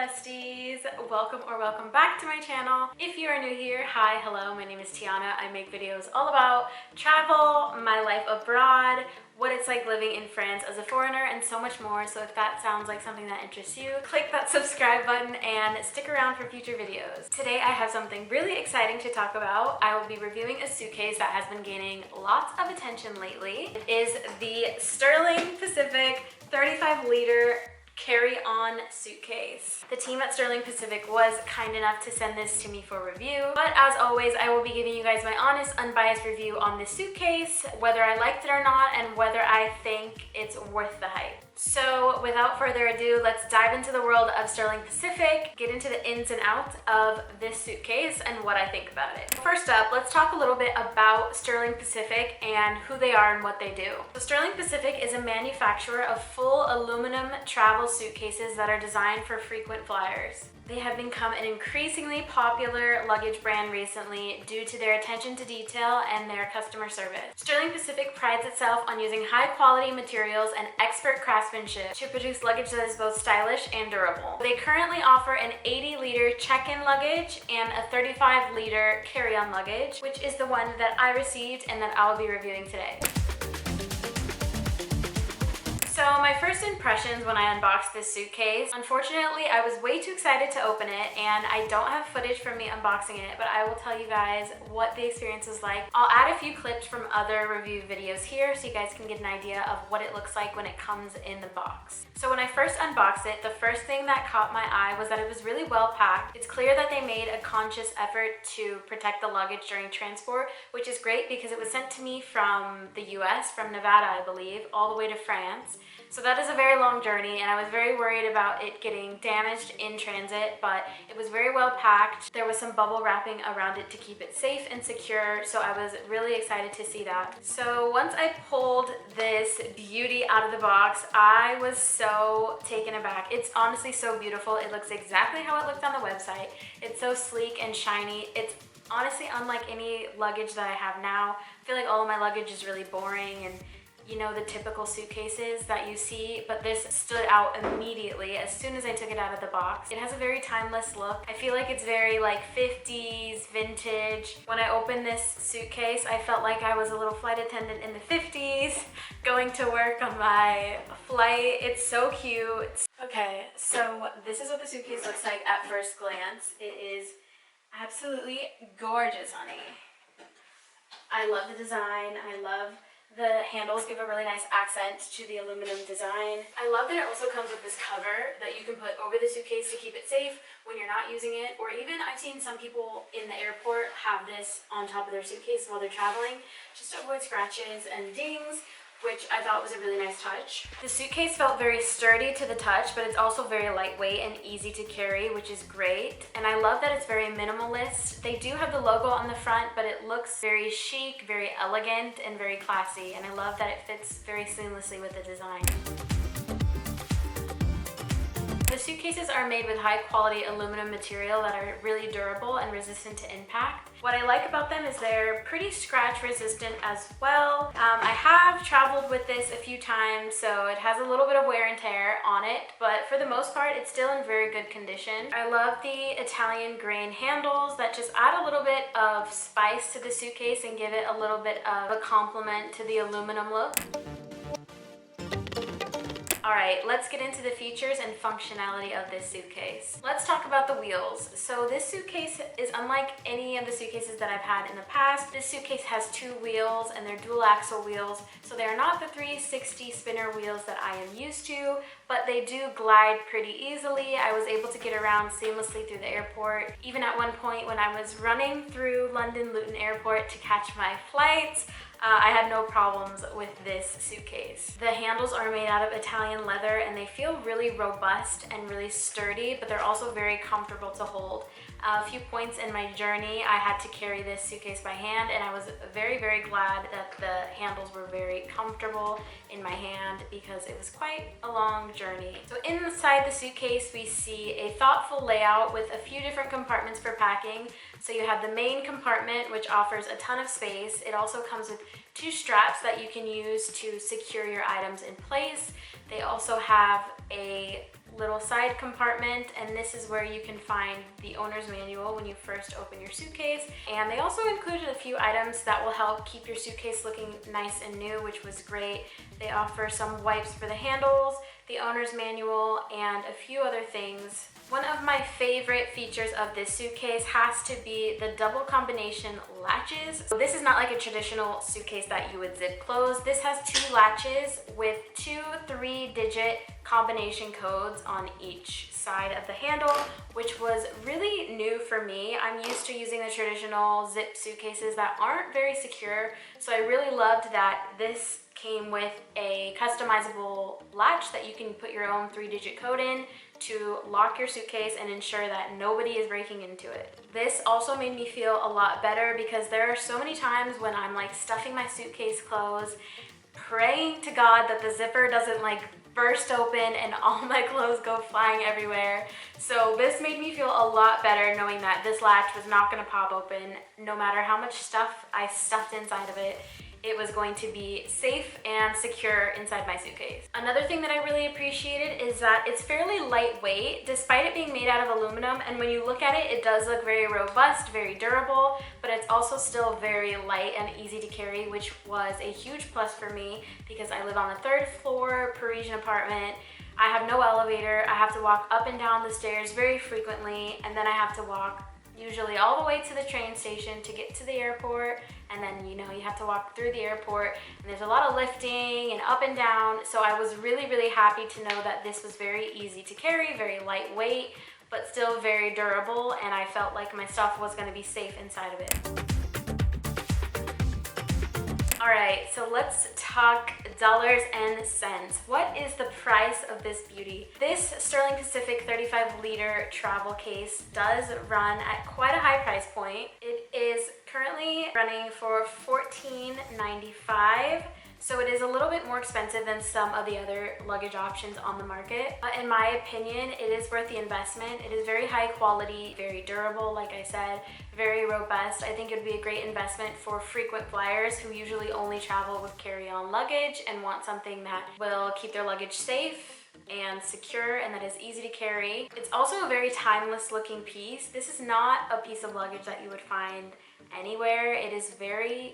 besties, welcome or welcome back to my channel. If you are new here, hi, hello, my name is Tiana. I make videos all about travel, my life abroad, what it's like living in France as a foreigner, and so much more. So if that sounds like something that interests you, click that subscribe button and stick around for future videos. Today I have something really exciting to talk about. I will be reviewing a suitcase that has been gaining lots of attention lately. It is the Sterling Pacific 35-liter carry-on suitcase. The team at Sterling Pacific was kind enough to send this to me for review, but as always I will be giving you guys my honest, unbiased review on this suitcase, whether I liked it or not and whether I think it's worth the hype. So without further ado, let's dive into the world of Sterling Pacific, get into the ins and outs of this suitcase and what I think about it. First up, let's talk a little bit about Sterling Pacific and who they are and what they do. So Sterling Pacific is a manufacturer of full aluminum travel suitcases that are designed for frequent flyers. They have become an increasingly popular luggage brand recently due to their attention to detail and their customer service. Sterling Pacific prides itself on using high-quality materials and expert craftsmanship to produce luggage that is both stylish and durable. They currently offer an 80-liter check-in luggage and a 35-liter carry-on luggage, which is the one that I received and that I'll be reviewing today. So my first impressions when I unboxed this suitcase, unfortunately I was way too excited to open it and I don't have footage from me unboxing it, but I will tell you guys what the experience is like. I'll add a few clips from other review videos here so you guys can get an idea of what it looks like when it comes in the box. So when I first unboxed it, the first thing that caught my eye was that it was really well packed. It's clear that they made a conscious effort to protect the luggage during transport, which is great because it was sent to me from the US, from Nevada I believe, all the way to France. So that is a very long journey and I was very worried about it getting damaged in transit, but it was very well packed. There was some bubble wrapping around it to keep it safe and secure, so I was really excited to see that. So once I pulled this beauty out of the box, I was so taken aback. It's honestly so beautiful. It looks exactly how it looked on the website. It's so sleek and shiny. It's honestly unlike any luggage that I have now. I feel like all of my luggage is really boring and you know, the typical suitcases that you see, but this stood out immediately as soon as I took it out of the box. It has a very timeless look. I feel like it's very like 50s vintage. When I opened this suitcase, I felt like I was a little flight attendant in the 50s going to work on my flight. It's so cute. Okay, so this is what the suitcase looks like at first glance. It is absolutely gorgeous, honey. I love the design. I love the handles, give a really nice accent to the aluminum design. I love that it also comes with this cover that you can put over the suitcase to keep it safe when you're not using it, or even I've seen some people in the airport have this on top of their suitcase while they're traveling, just to avoid scratches and dings, which I thought was a really nice touch. The suitcase felt very sturdy to the touch, but it's also very lightweight and easy to carry, which is great. And I love that it's very minimalist. They do have the logo on the front, but it looks very chic, very elegant, and very classy. And I love that it fits very seamlessly with the design. The suitcases are made with high quality aluminum material that are really durable and resistant to impact. What I like about them is they're pretty scratch resistant as well. I have traveled with this a few times, so it has a little bit of wear and tear on it, but for the most part it's still in very good condition. I love the Italian grain handles that just add a little bit of spice to the suitcase and give it a little bit of a complement to the aluminum look. Alright, let's get into the features and functionality of this suitcase. Let's talk about the wheels. So this suitcase is unlike any of the suitcases that I've had in the past. This suitcase has two wheels and they're dual axle wheels. So they are not the 360 spinner wheels that I am used to, but they do glide pretty easily. I was able to get around seamlessly through the airport. Even at one point when I was running through London Luton Airport to catch my flight, I had no problems with this suitcase. The handles are made out of Italian leather and they feel really robust and really sturdy, but they're also very comfortable to hold. A few points in my journey, I had to carry this suitcase by hand, and I was very, very glad that the handles were very comfortable in my hand because it was quite a long journey. So inside the suitcase, we see a thoughtful layout with a few different compartments for packing. So you have the main compartment, which offers a ton of space. It also comes with two straps that you can use to secure your items in place. They also have a little side compartment, and this is where you can find the owner's manual when you first open your suitcase. And they also included a few items that will help keep your suitcase looking nice and new, which was great. They offer some wipes for the handles, the owner's manual, and a few other things. One of my favorite features of this suitcase has to be the double combination latches. So this is not like a traditional suitcase that you would zip close. This has 2 latches with 2 3-digit combination codes on each side of the handle, which was really new for me. I'm used to using the traditional zip suitcases that aren't very secure, so I really loved that this came with a customizable latch that you can put your own 3-digit code in to lock your suitcase and ensure that nobody is breaking into it. This also made me feel a lot better because there are so many times when I'm like stuffing my suitcase closed, praying to God that the zipper doesn't like burst open and all my clothes go flying everywhere. So this made me feel a lot better knowing that this latch was not going to pop open no matter how much stuff I stuffed inside of it. It was going to be safe and secure inside my suitcase. Another thing that I really appreciated is that it's fairly lightweight despite it being made out of aluminum, and when you look at it, it does look very robust, very durable, but it's also still very light and easy to carry, which was a huge plus for me because I live on the 3rd floor Parisian apartment. I have no elevator. I have to walk up and down the stairs very frequently, and then I have to walk usually all the way to the train station to get to the airport, and then you have to walk through the airport, and there's a lot of lifting and up and down. So I was really happy to know that this was very easy to carry, very lightweight, but still very durable, and I felt like my stuff was going to be safe inside of it. All right, so let's talk dollars and cents. What is the price of this beauty? This Sterling Pacific 35-liter travel case does run at quite a high price point. It is currently running for $14.95. So it is a little bit more expensive than some of the other luggage options on the market. But in my opinion, it is worth the investment. It is very high quality, very durable, like I said, very robust. I think it would be a great investment for frequent flyers who usually only travel with carry-on luggage and want something that will keep their luggage safe and secure and that is easy to carry. It's also a very timeless looking piece. This is not a piece of luggage that you would find anywhere. It is very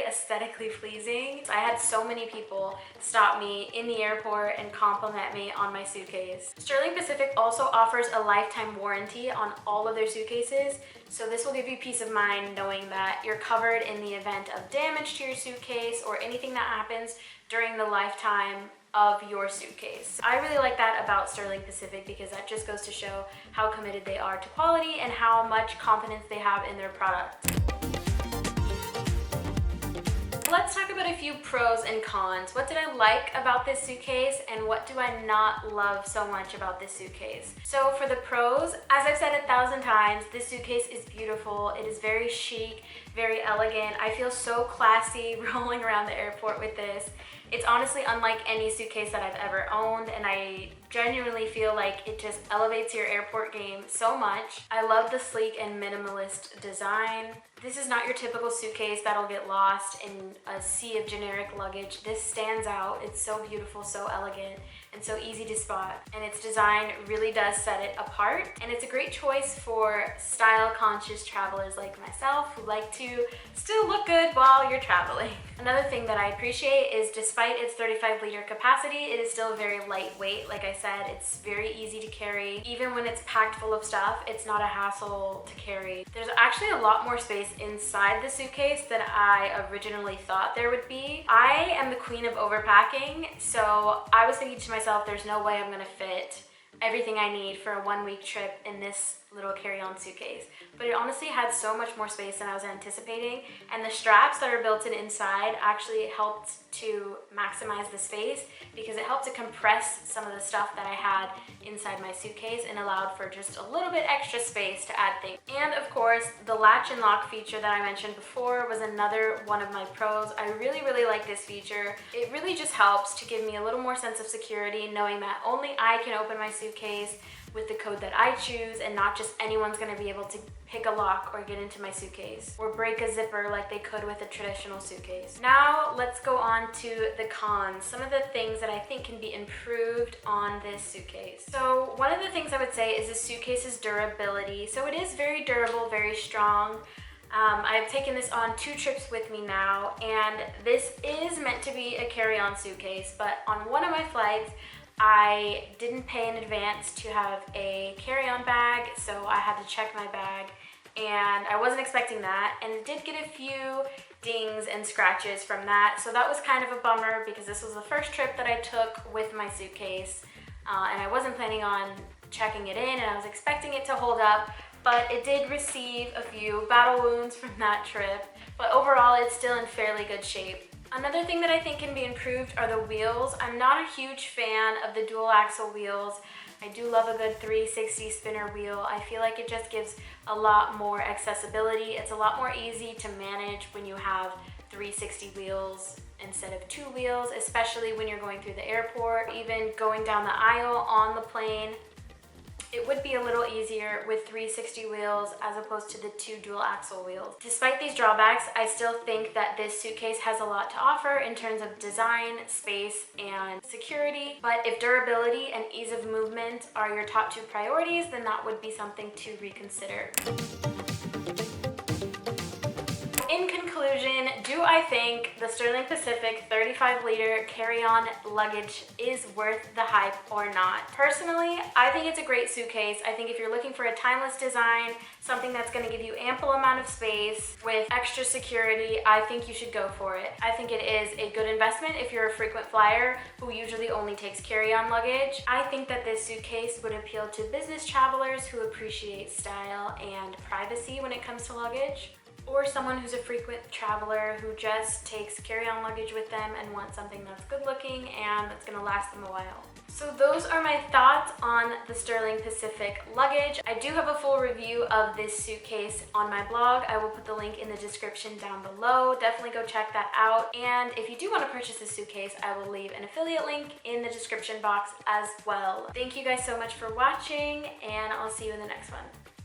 aesthetically pleasing. I had so many people stop me in the airport and compliment me on my suitcase. Sterling Pacific also offers a lifetime warranty on all of their suitcases, so this will give you peace of mind knowing that you're covered in the event of damage to your suitcase or anything that happens during the lifetime of your suitcase. I really like that about Sterling Pacific because that just goes to show how committed they are to quality and how much confidence they have in their product. Let's talk about a few pros and cons. What did I like about this suitcase and what do I not love so much about this suitcase? So for the pros, as I've said 1,000 times, this suitcase is beautiful. It is very chic, very elegant. I feel so classy rolling around the airport with this. It's honestly unlike any suitcase that I've ever owned, and I genuinely feel like it just elevates your airport game so much. I love the sleek and minimalist design. This is not your typical suitcase that'll get lost in a sea of generic luggage. This stands out. It's so beautiful, so elegant, and so easy to spot. And its design really does set it apart. And it's a great choice for style-conscious travelers like myself who like to still look good while you're traveling. Another thing that I appreciate is despite its 35-liter capacity, it is still very lightweight. Like I said, it's very easy to carry. Even when it's packed full of stuff, it's not a hassle to carry. There's actually a lot more space inside the suitcase than I originally thought there would be. I am the queen of overpacking, so I was thinking to myself, there's no way I'm gonna fit everything I need for a 1-week trip in this little carry-on suitcase. But it honestly had so much more space than I was anticipating, and the straps that are built in inside actually helped to maximize the space because it helped to compress some of the stuff that I had inside my suitcase and allowed for just a little bit extra space to add things. And of course, the latch and lock feature that I mentioned before was another one of my pros. I really like this feature. It really just helps to give me a little more sense of security knowing that only I can open my suitcase. with the code that I choose, and not just anyone's gonna be able to pick a lock or get into my suitcase or break a zipper like they could with a traditional suitcase. Now let's go on to the cons, some of the things that I think can be improved on this suitcase. So one of the things I would say is the suitcase's durability. So it is very durable, very strong. I've taken this on 2 trips with me now, and this is meant to be a carry-on suitcase, but on one of my flights, I didn't pay in advance to have a carry-on bag, so I had to check my bag, and I wasn't expecting that, and did get a few dings and scratches from that, so that was kind of a bummer because this was the first trip that I took with my suitcase, and I wasn't planning on checking it in, and I was expecting it to hold up, but it did receive a few battle wounds from that trip, but overall it's still in fairly good shape. Another thing that I think can be improved are the wheels. I'm not a huge fan of the dual axle wheels. I do love a good 360 spinner wheel. I feel like it just gives a lot more accessibility. It's a lot more easy to manage when you have 360 wheels instead of 2 wheels, especially when you're going through the airport, even going down the aisle on the plane. It would be a little easier with 360 wheels as opposed to the 2 dual axle wheels. Despite these drawbacks, I still think that this suitcase has a lot to offer in terms of design, space, and security. But if durability and ease of movement are your top 2 priorities, then that would be something to reconsider. In conclusion, do I think the Sterling Pacific 35-liter carry-on luggage is worth the hype or not? Personally, I think it's a great suitcase. I think if you're looking for a timeless design, something that's going to give you ample amount of space with extra security, I think you should go for it. I think it is a good investment if you're a frequent flyer who usually only takes carry-on luggage. I think that this suitcase would appeal to business travelers who appreciate style and privacy when it comes to luggage, or someone who's a frequent traveler who just takes carry-on luggage with them and wants something that's good looking and that's gonna last them a while. So those are my thoughts on the Sterling Pacific luggage. I do have a full review of this suitcase on my blog. I will put the link in the description down below. Definitely go check that out. And if you do want to purchase this suitcase, I will leave an affiliate link in the description box as well. Thank you guys so much for watching, and I'll see you in the next one.